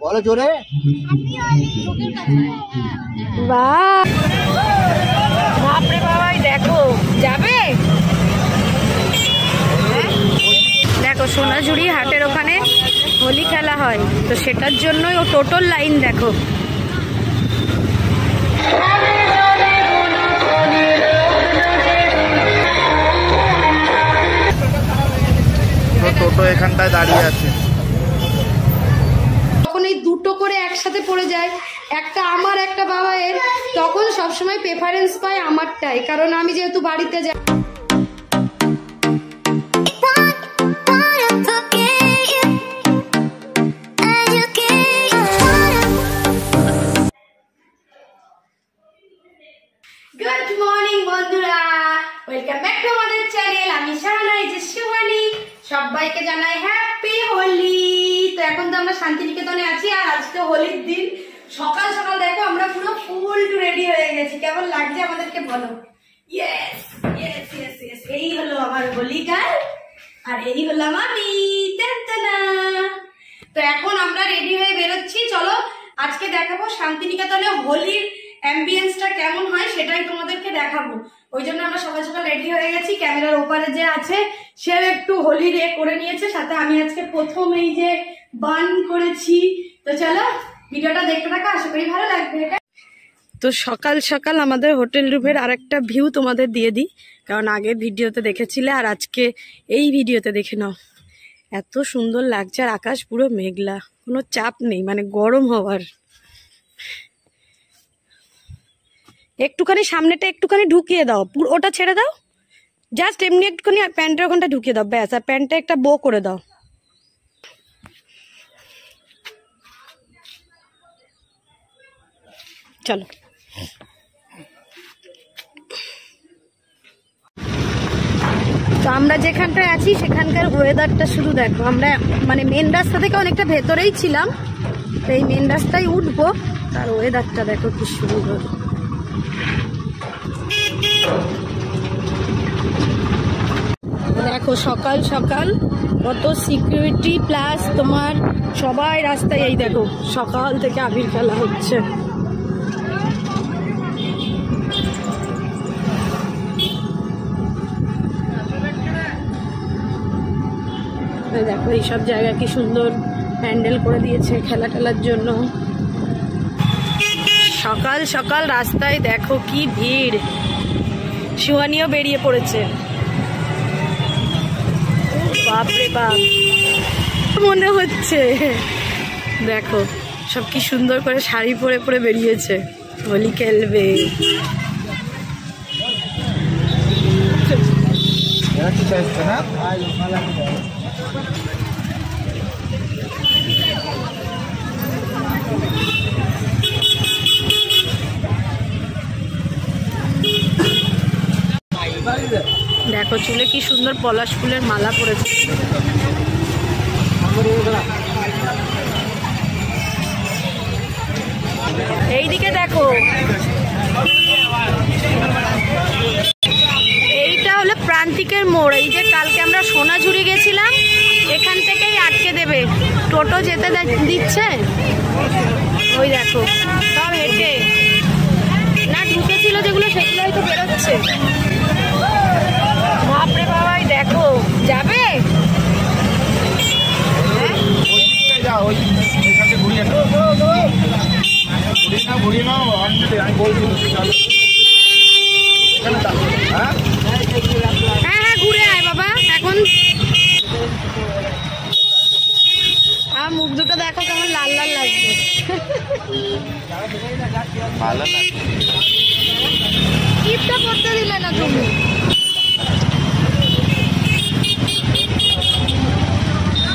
বলো জোরে। বাপরে বাবাই দেখো যাবে। দেখো সোনাঝুরি হাটের ওখানে হোলি খেলা হয়, তো সেটার জন্যই ও টোটাল লাইন দেখো। টোটো এখানটায় দাঁড়িয়ে আছে। তখন এই দুটো করে একসাথে পড়ে যায়, একটা আমার একটা বাবায়ের, তখন সবসময় প্রেফারেন্স পায় আমারটাই, কারণ আমি যেহেতু বাড়িতে যাই। গুড মর্নিং বন্ধুরা, ওয়েলকাম ব্যাক টু আমাদের চ্যানেল। আমি শাহানা, এই যে শিবানী। সবাইকে জানাই হ্যাপি হোলি। তো এখন তো আমরা শান্তিনিকেতনে আছি, আর আজকে হোলির দিন। সকাল সকাল দেখো আমরা পুরো ফুল টু রেডি হয়ে গেছি। কেমন লাগছে আমাদেরকে বলো। ইয়েস ইয়েস ইয়েস ইয়েস, এই হলো আমার হোলি গার্ল, আর এই হলো আমি। তো এখন আমরা রেডি হয়ে বেরোচ্ছি। চলো আজকে দেখাবো শান্তিনিকেতনে হোলির অ্যাম্বিয়েন্সটা কেমন হয়, সেটাই তোমাদেরকে দেখাবো। ওই জন্য আমরা সকাল সকাল রেডি হয়ে গেছি। ক্যামেরার ওপারে যে আছে সে একটু হোলি রে করে নিয়েছে, সাথে আমি আজকে প্রথম এই যে বান করেছি। তো চলো ভিডিওটা দেখতে থাকো, আশা করি ভালো লাগবে। তো সকাল সকাল আমাদের হোটেল রুমের আরেকটা ভিউ তোমাদের দিয়ে দিই, কারণ আগের ভিডিওতে দেখেছিলে আর আজকে এই ভিডিওতে দেখে নাও। এত সুন্দর লাগছে, আর আকাশ পুরো মেঘলা, কোনো চাপ নেই, মানে গরম হওয়ার। একটুখানি সামনেটা একটুখানি ঢুকিয়ে দাও, ওটা ছেড়ে দাও, জাস্ট এমনি একটুখানি প্যান্টের ওখানটা ঢুকিয়ে দাও, ব্যাস। আর প্যান্টটা একটা বো করে দাও। চলো তো আমরা যেখানটায় আছি সেখানকার ওয়েদারটা শুধু দেখো। আমরা মানে মেন রাস্তা থেকে অনেকটা ভেতরেই ছিলাম, তো এই মেন রাস্তায় উঠবো, আর ওয়েদারটা দেখো কি সুন্দর। দেখো সকাল সকাল কত সিকিউরিটি প্লাস তোমার সবাই রাস্তায়, এই দেখো সকাল থেকে আবির খেলা হচ্ছে। দেখো এইসব জায়গা কি সুন্দর প্যান্ডেল করে দিয়েছে খেলা টেলার জন্য। সকাল সকাল রাস্তায় দেখো কি ভিড়। শিবানীও বেরিয়ে পড়েছে। বাপরে বাপ মনে হচ্ছে, দেখো সব কি সুন্দর করে শাড়ি পরে পরে বেরিয়েছে, হোলি খেলবে। দেখো চুলে কি সুন্দর পলাশ ফুলের মালা পরেছে। এইদিকে দেখো, এইটা হলো প্রান্তিকের মোড়। এই যে কালকে আমরা সোনাঝুরি গেছিলাম, এখান থেকেই আটকে দেবে, টোটো যেতে দিচ্ছে। ওই দেখো সব হেঁটে না ঢুকেছিল যেগুলো, সেগুলোই তো বেরোচ্ছে। বাপরে বাবাই দেখো যাবে। হ্যাঁ হ্যাঁ ঘুরে আয় বাবা। এখন আর মুখ দুটো দেখো কেমন লাল লাল লাগছে। টিপটা করতে দিলে না তুমি।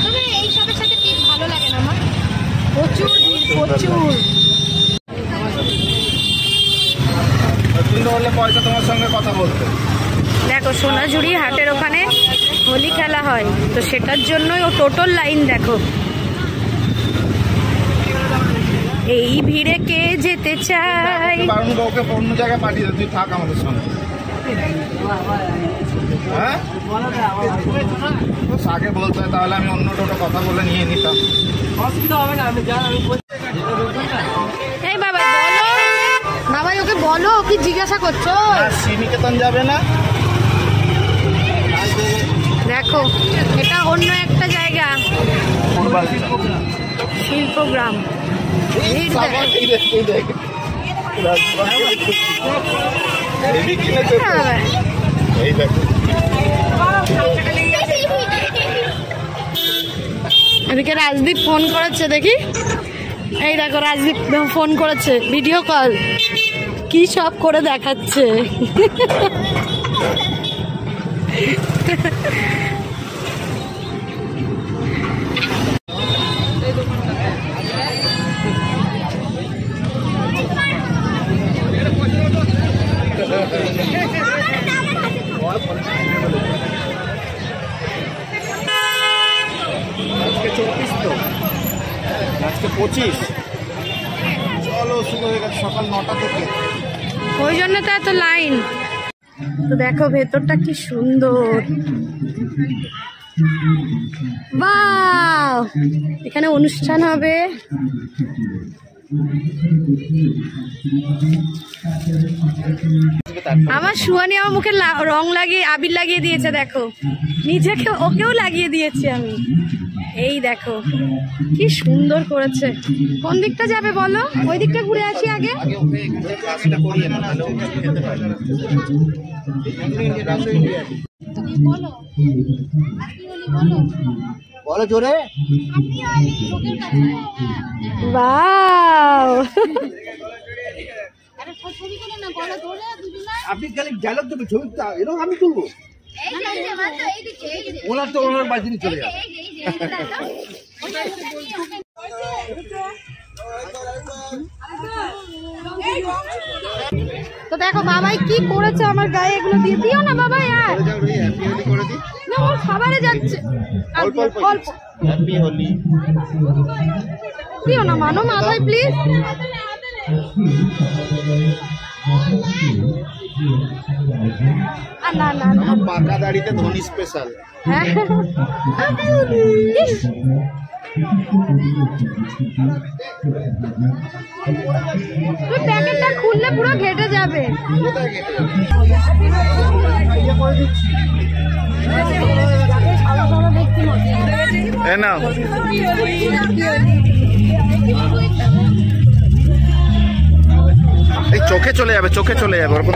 তবে এইসবের সাথে টিপ ভালো লাগে না আমার, প্রচুর প্রচুর। পয়সা তোমার সঙ্গে কথা বলতে। দেখো সোনাঝুরি হাটের ওখানে হোলি খেলা হয়, তো সেটার জন্যই ও টোটাল লাইন দেখো। এই ভিড়ে কে যেতে চাই? বারণ বউকে অন্য জায়গায় পাঠিয়ে দে, তুই থাক আমাদের সঙ্গে। হ্যাঁ আগে বলতে হয়, তাহলে আমি অন্য টোটো কথা বলে নিয়ে নিতাম। অসুবিধা হবে না, আমি এই বাবা বলো, বাবা ওকে বলো, কি জিজ্ঞাসা করছো? শ্রীনিকেতন যাবে না? দেখো এটা অন্য একটা জায়গা, শিল্পগ্রাম। এদিকে রাজদীপ ফোন করেছে, দেখি। এই দেখো রাজদীপ ফোন করেছে, ভিডিও কল, কি সব করে দেখাচ্ছে। আজকে 24 তো, আজকে 25। চলো শুরু হয়ে গেছে সকাল 9টা থেকে। ওই জন্য তো এত লাইন। তো দেখো ভেতরটা কি সুন্দর, বাহ! এখানে অনুষ্ঠান হবে। আমার সুহানি আমার মুখে রং লাগিয়ে, আবির লাগিয়ে দিয়েছে, দেখো নিজেকে ওকেও লাগিয়ে দিয়েছি আমি। এই দেখো কি সুন্দর করেছে। কোন দিকটা যাবে বলো? ওই দিকটা ঘুরে আসি আগে। বলো জোরে। বাও, আপনি খালি ডায়লগ দেবে, ছবি এরকম আমি তুলবো। ওনার তো ওনার বাড়ি চলে যাবে। তো দেখো বাবাই কি করেছে আমার গায়ে, এগুলো দিয়ে দিও না বাবা। আর না, ওর খাবারে যাচ্ছে অল্প হ্যাপি হোলি দিও না, মানো মাথায় প্লিজ। না না না, পাকা দাড়িতে ধনী স্পেশাল। হ্যাঁ তুই প্যাকেটটা খুললে পুরো ঘেটে যাবে। এই চোখে চলে যাবে, চোখে চলে যাবে ওরকম।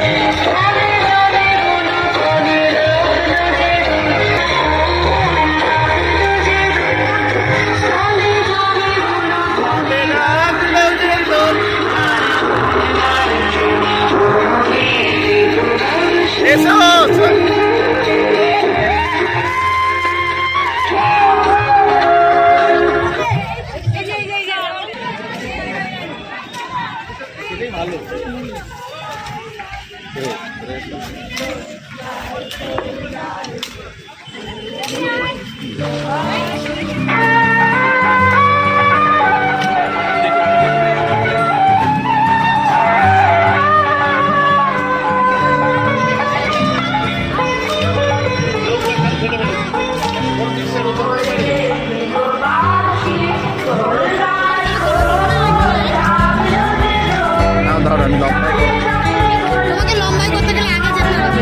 তোমাকে লম্বাই করতে গেলে আগে যেতে হবে।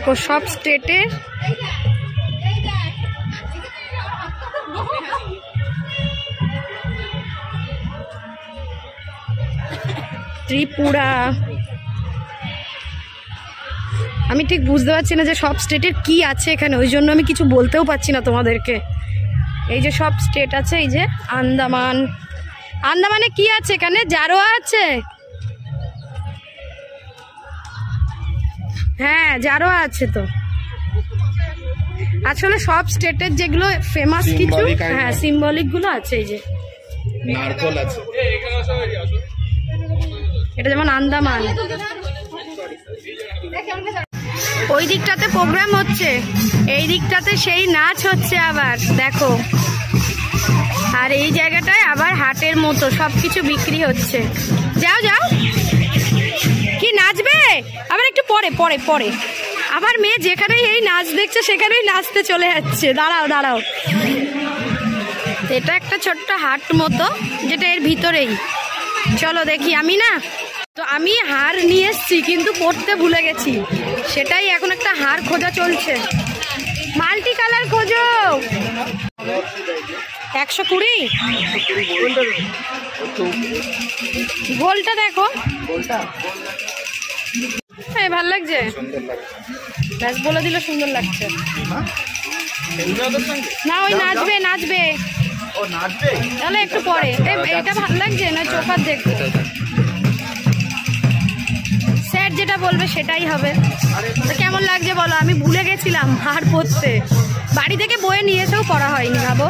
দেখো সব স্টেটের ত্রিপুরা, আমি ঠিক বুঝতে পারছি না যে সব স্টেটের কি আছে এখানে, ওই জন্য আমি কিছু বলতেও পারছি না তোমাদেরকে। এই যে সব স্টেট আছে, এই যে আন্দামান, আন্দামানে কি আছে এখানে? জারোয়া আছে, হ্যাঁ জারোয়া আছে। তো আসলে সব স্টেটের যেগুলো ফেমাস কিছু, হ্যাঁ সিম্বলিক গুলো আছে। এই যে নারকল আছে, এটা যেমন আন্দামান। ওই দিকটাতে প্রোগ্রাম হচ্ছে, এই দিকটাতে সেই নাচ হচ্ছে আবার দেখো। আর এই জায়গাটায় আবার হাটের মতো সবকিছু বিক্রি হচ্ছে। যাও যাও, কি নাচবে? আবার একটু পরে পরে পরে আমার মেয়ে যেখানেই এই নাচ দেখছে সেখানেই নাচতে চলে যাচ্ছে। দাঁড়াও দাঁড়াও, এটা একটা ছোট্ট হাট মতো যেটা এর ভিতরেই। চলো দেখি। আমি না তো আমি হার নিয়ে এসছি কিন্তু পড়তে ভুলে গেছি, সেটাই এখন একটা হার খোঁজা চলছে। মাল্টি কালার খোঁজো। 120 গোলটা দেখো, হ্যাঁ ভালো লাগছে, ব্যাস বলে দিল সুন্দর লাগছে। না ওই নাচবে নাচবে, তাহলে একটু পরে। এটা ভালো লাগছে না, চোখার দেখবো, স্যার যেটা বলবে সেটাই হবে। কেমন লাগছে বলো? আমি ভুলে গেছিলাম হার পরতে, বাড়ি থেকে বয়ে নিয়ে এসেও পড়া হয়নি ভাবো।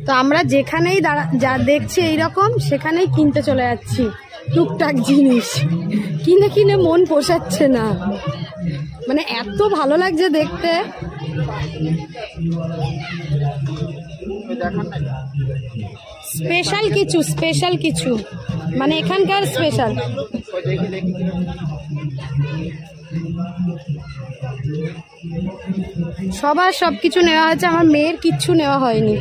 তো আমরা যেখানেই যা দেখছি এইরকম, সেখানেই কিনতে চলে যাচ্ছি টুকটাক জিনিস। কিনে কিনে মন পোষাচ্ছে না, মানে এত ভালো লাগছে দেখতে। স্পেশাল কিছু, স্পেশাল কিছু মানে এখানকার স্পেশাল। সবার সবকিছু নেওয়া হয়েছে, আমার মেয়ের কিচ্ছু নেওয়া হয়নি।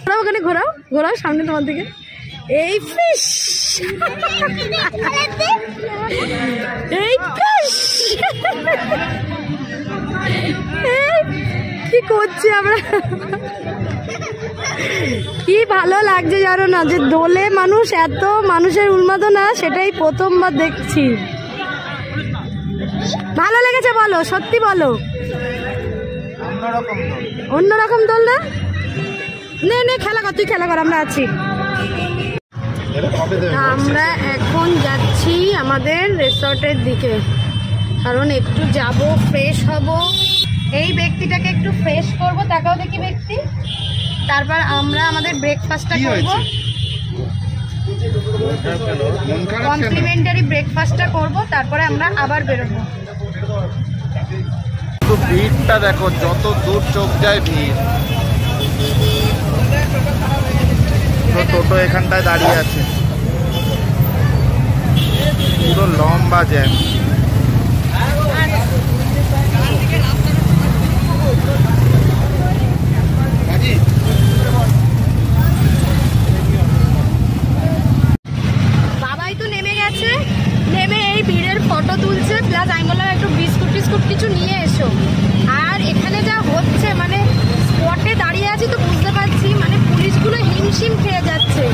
ঘোরাও, ওখানে ঘোরাও, ঘোরাও সামনে তোমার দিকে। এই ফিশ, এই ফিশ, কি করছি আমরা? কি ভালো লাগছে জানো না, যে দোলে মানুষ এত মানুষের উন্মাদনা সেটাই প্রথমবার দেখছি। ভালো লেগেছে বলো, সত্যি বলো। অন্যরকম দোল না? নে নে খেলা কর, তুই খেলা কর, আমরা আছি। আমরা এখন যাচ্ছি আমাদের রিসর্টের দিকে, কারণ একটু যাব, ফ্রেশ হব। এই ব্যক্তিটাকে একটু ফ্রেশ করব, তাকাও দেখি ব্যক্তি। তারপর আমরা আমাদের ব্রেকফাস্টটা করব, কমপ্লিমেন্টারি ব্রেকফাস্টটা করব, তারপরে আমরা আবার বেরোবো। ভিড়টা দেখো, যত দূর চোখ যায় ভিড়। টোটো এখানটায় দাঁড়িয়ে আছে, পুরো লম্বা জ্যাম। বাবাই তো নেমে গেছে, নেমে এই ভিড়ের ফটো তুলছে, প্লাস আমি বললাম একটু বিস্কুট টিস্কুট কিছু নিয়ে এসো। আর এখানে যা হচ্ছে, মানে স্পটে দাঁড়িয়ে আছি তো বুঝতে পারছি, মানে পুলিশগুলো হিমশিম খেয়ে যাচ্ছে।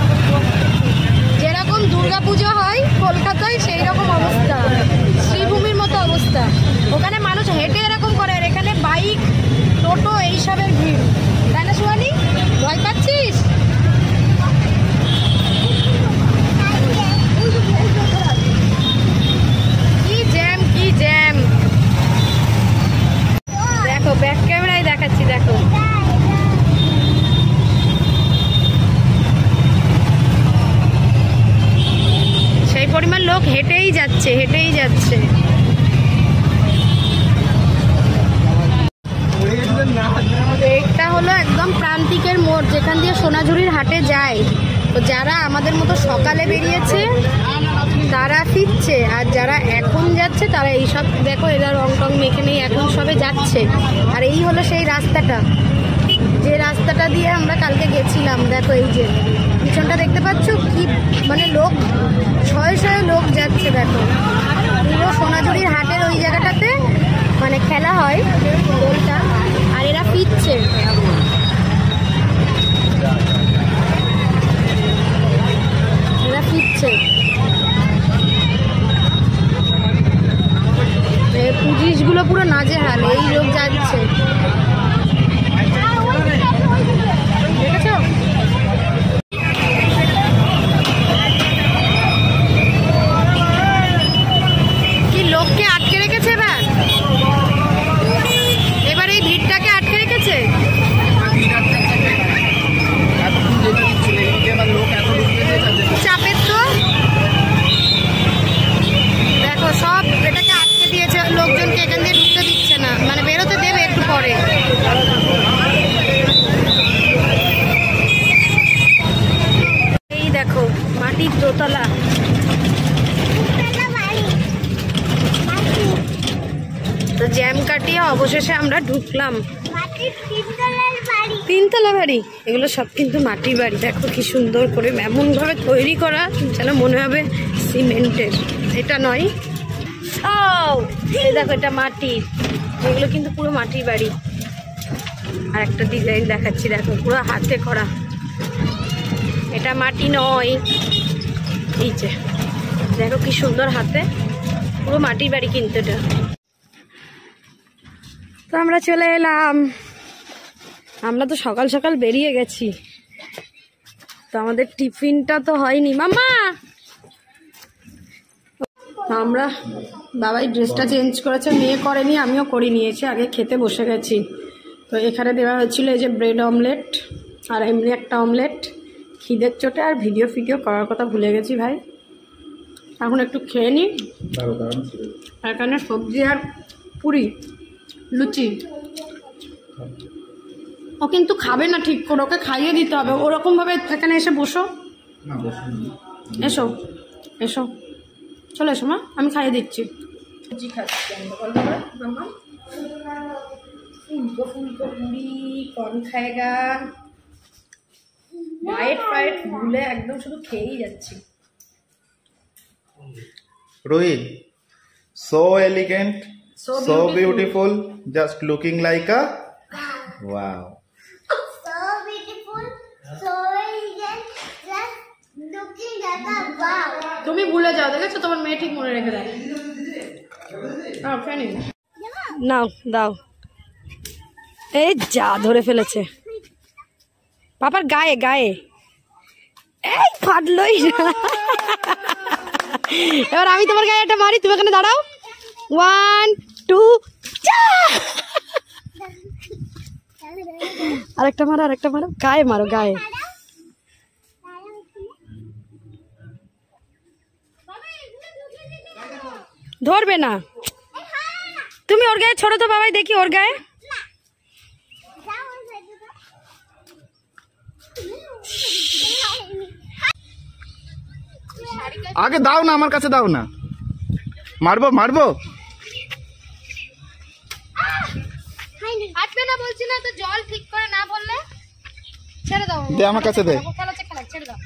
যেরকম দুর্গাপুজো হয় কলকাতায় সেই রকম অবস্থা, শ্রীভূমির মতো অবস্থা। ওখানে মানুষ হেঁটে এরকম করে, আর এখানে বাইক, টোটো এইসবের ভিড়, তাই না সুয়ানি? ভয় পাচ্ছিস? কি জ্যাম, কি জ্যাম দেখো, ব্যাক ক্যামেরায় দেখাচ্ছি দেখো। সেই পরিমাণ লোক হেঁটেই যাচ্ছে, হেঁটেই যাচ্ছে। এটা হলো একদম প্রান্তিকের মোড়, যেখান দিয়ে সোনাঝুরির হাটে যায়। তো যারা আমাদের মতো সকালে বেরিয়েছে তারা ফিরছে, আর যারা এখন যাচ্ছে তারা এইসব দেখো, এরা রং টং মেখে নেই, এখন সবে যাচ্ছে। আর এই হলো সেই রাস্তাটা, যে রাস্তাটা দিয়ে আমরা কালকে গেছিলাম, দেখো এই যে পিছনটা দেখতে পাচ্ছ কি মানে লোক, শয়ে শয়ে লোক যাচ্ছে। দেখো পুরো সোনাঝুরির হাটের ওই জায়গাটাতে মানে খেলা হয় দোলটা, আর এরা ফিরছে। এরা ফিরছে, পুলিশগুলো পুরো নাজেহাল, এই লোক যাচ্ছে। দেখেছো কি লোককে আটকে রেখেছে, এবার এই ভিড়টাকে আটকে রেখেছে। চাপের তো দেখো সব এটাকে আটকে দিয়েছে, লোকজনকে এখান দিয়ে ঢুকতে দিচ্ছে না, মানে বেরোতে দেবে একটু পরে। এই দেখো মাটির দোতলা, তো জ্যাম কাটিয়ে অবশেষে আমরা ঢুকলাম। তিনতলা বাড়ি, এগুলো সব কিন্তু মাটির বাড়ি। দেখো কি সুন্দর করে এমন ভাবে তৈরি করা যেন মনে হবে সিমেন্টের। এটা নয়, এই দেখো এটা মাটির, এগুলো কিন্তু পুরো মাটির বাড়ি। আর একটা ডিজাইন দেখাচ্ছি, দেখো পুরো হাতে করা, এটা মাটি নয়। এই যে দেখো কি সুন্দর হাতে, পুরো মাটির বাড়ি কিন্তু এটা। তো আমরা চলে এলাম, আমরা তো সকাল সকাল বেরিয়ে গেছি, তো আমাদের টিফিনটা তো হয়নি। মামা আমরা বাবাই ড্রেসটা চেঞ্জ করেছে, মেয়ে করেনি, আমিও করে নিয়েছি, আগে খেতে বসে গেছি। তো এখানে দেওয়া হচ্ছিল এই যে ব্রেড অমলেট আর এমনি একটা অমলেট, খিদের চোটে আর ভিডিও করার কথা ভুলে গেছি ভাই। এখন একটু খেয়ে নিই। এখানে সবজি আর পুরি লুচি, ও কিন্তু খাবে না ঠিক করে, ওকে খাইয়ে দিতে হবে। ওরকম ভাবে এখানে এসে বসো, এসো এসো, চলে এসো মা, আমি খাইয়ে দিচ্ছি। লুচি খাচ্ছি ফুলকো ফুলকো পুরি, কর্ন খায়গা, ডায়েট ফায়েট ভুলে একদম শুধু খেয়েই যাচ্ছি। Rohit, so elegant, so beautiful, just looking like a wow. So beautiful, so elegant, just looking like a wow. তুমি ভুলে যাও, দেখেছো তোমার মেয়ে ঠিক মনে রেখে দেয়। নাও দাও, এই যা ধরে ফেলেছে পাপার গায়ে গায়ে, এই ফাটলই না। এবার আমি তোমার গায়ে একটা মারি, তুমি এখানে দাঁড়াও, 1 2 আরেকটা মারো, আরেকটা মারো, গায়ে মারো, গায়ে। ধরবে না, তুমি ওর গায়ে ছোড়ো তো বাবাই, দেখি ওর গায়ে। আগে দাও না, আমার কাছে দাও না, মারবো মারবো। হাঁটবে না বলছি না, তো জল ঠিক করে না বললে ছেড়ে দাও, দে আমার কাছে দে। ছেড়ে দাও।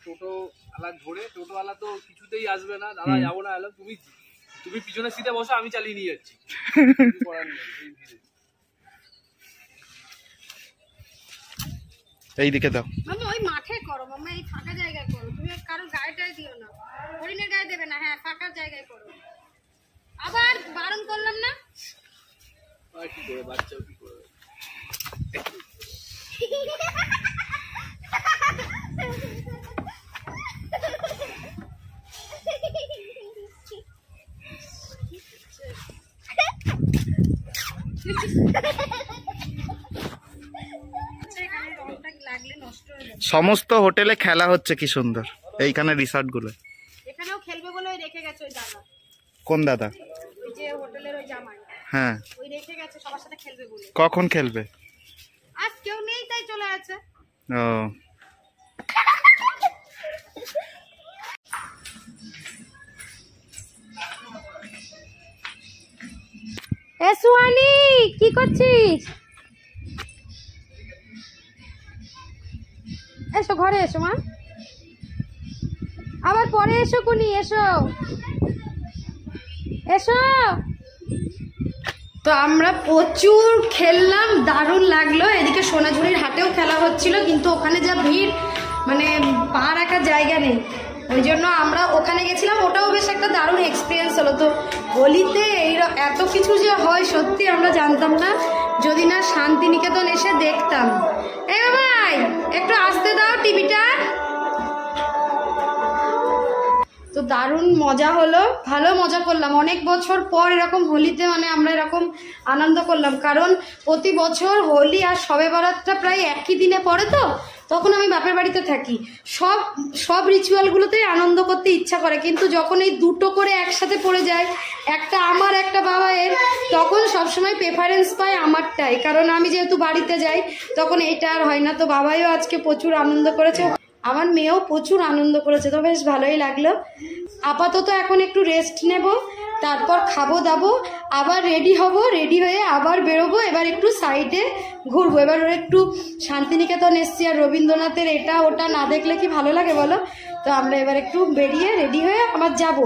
টোটো আলা ধরে, টোটো আলা তো কিছুতেই আসবে না, দাদা যাবো না, এলাম তুমি পিছনে সিটে বসো, আমি চালিয়ে নিয়ে যাচ্ছি। এইদিকে দাও মামা, ওই মাঠে করো মামা, এই ফাঁকা জায়গায় করো, তুমি কারো গায়েটায় দিও না, হরিণের গায়ে দেবে না, হ্যাঁ ফাঁকা জায়গায় করো। আবার বারণ করলাম না। কি করে বাচ্চাও কি করে। সমস্ত হোটেলে খেলা হচ্ছে, কি সুন্দর এইখানে রিসর্ট গুলো। এখানেও খেলবে বলে ওই রেখে গেছে ওই দাদা। কোন দাদা? ওই যে হোটেলের ওই জামাই, হ্যাঁ ওই রেখে গেছে সবার সাথে খেলবে বলে। কখন খেলবে? আজ কেউ নেই তাই চলে আছে। ও এ সুহানি কি করছিস? এসো ঘরে এসো মা, আবার পরে এসো কুনি, এসো এসো। তো আমরা প্রচুর খেললাম, দারুণ লাগলো। এদিকে সোনাঝুরির হাটেও খেলা হচ্ছিল, কিন্তু ওখানে যা ভিড়, মানে পা রাখার জায়গা নেই, ওই জন্য আমরা ওখানে গেছিলাম। ওটাও বেশ একটা দারুণ এক্সপিরিয়েন্স হলো। তো হোলিতে এত কিছু যে হয় সত্যি আমরা জানতাম না, যদি না শান্তিনিকেতন এসে দেখতাম। এই বাবাই একটু আসতে দাও টিভিটা। তো দারুণ মজা হলো, ভালো মজা করলাম। অনেক বছর পর এরকম হোলিতে মানে আমরা এরকম আনন্দ করলাম, কারণ প্রতি বছর হোলি আর শবে বরাতটা প্রায় একই দিনে পড়ে। তো তখন আমি বাপের বাড়িতে থাকি, সব রিচুয়ালগুলোতেই আনন্দ করতে ইচ্ছা করে, কিন্তু যখন এই দুটো করে একসাথে পড়ে যায়, একটা আমার একটা বাবায়ের, তখন সবসময় প্রেফারেন্স পায় আমারটাই, কারণ আমি যেহেতু বাড়িতে যাই তখন এইটা আর হয় না। তো বাবাইও আজকে প্রচুর আনন্দ করেছে, আমার মেয়েও প্রচুর আনন্দ করেছে। তো বেশ ভালোই লাগলো। আপাতত এখন একটু রেস্ট নেব, তারপর খাবো দাবো, আবার রেডি হব, রেডি হয়ে আবার বেরোবো। এবার একটু সাইডে ঘুরবো। এবার একটু শান্তিনিকেতন এসছি, আর রবীন্দ্রনাথের এটা ওটা না দেখলে কি ভালো লাগে বলো? তো আমরা এবার একটু বেরিয়ে রেডি হয়ে আবার যাব।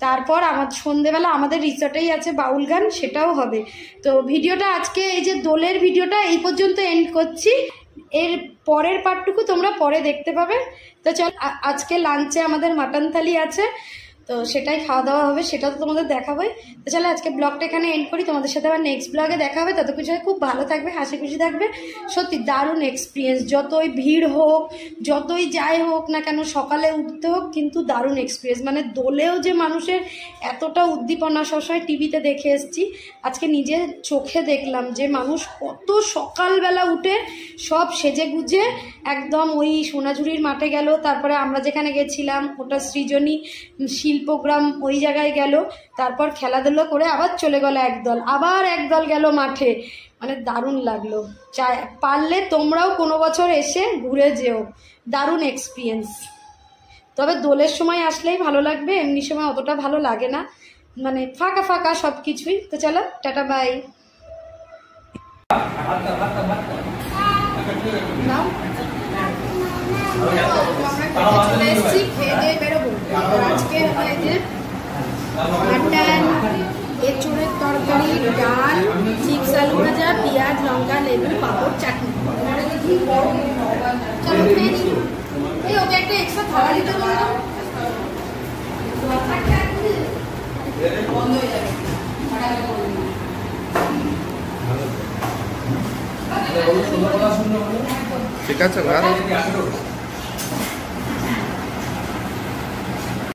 তারপর সন্ধেবেলা আমাদের রিসর্টেই আছে বাউল গান, সেটাও হবে। তো ভিডিওটা আজকে এই যে দোলের ভিডিওটা এই পর্যন্ত এন্ড করছি। এর পরের পার্টটুকু তোমরা পরে দেখতে পাবে। তো চল, আজকে লাঞ্চে আমাদের মাটন থালি আছে, তো সেটাই খাওয়া দাওয়া হবে, সেটা তো তোমাদের দেখাবোই। তো চলো আজকে ব্লগটা এখানে এন্ড করি, তোমাদের সাথে আবার নেক্সট ব্লগে দেখা হবে। তত কিছু খুব ভালো থাকবে, হাসি খুশি থাকবে। সত্যি দারুণ এক্সপিরিয়েন্স, যতই ভিড় হোক, যতই যাই হোক না কেন, সকালে উঠতে হোক, কিন্তু দারুণ এক্সপিরিয়েন্স। মানে দোলেও যে মানুষের এতটা উদ্দীপনা, সবসময় টিভিতে দেখে এসেছি, আজকে নিজের চোখে দেখলাম যে মানুষ কত সকালবেলা উঠে সব সেজে গুজে একদম ওই সোনাঝুরির মাঠে গেল। তারপরে আমরা যেখানে গেছিলাম ওটা সৃজনী শিল্পগ্রাম, ওই জায়গায় গেল। তারপর খেলাধুলো করে আবার চলে গেল একদল, আবার একদল গেল মাঠে। মানে দারুণ লাগলো। পারলে তোমরাও কোনো বছর এসে ঘুরে যেও, দারুণ এক্সপিরিয়েন্স। তবে দোলের সময় আসলেই ভালো লাগবে, এমনি সময় অতটা ভালো লাগে না, মানে ফাঁকা ফাঁকা সব কিছুই। তো চলো টাটা বাই। চলে এসেছি, খেয়ে দিয়ে বেরোবো। আজকে হয়েছে মাটন, এঁচুড়ের তরকারি, ডাল, চিপস, আলু ভাজা, পেঁয়াজ, লঙ্কা, লেবু, পাঁপড়, চাটনি। চলো খেয়ে নিই। এই ওকে একটা এক্সট্রা খাওয়া দিতে বললাম, বন্ধ হয়ে যাবে। ঠিক আছে।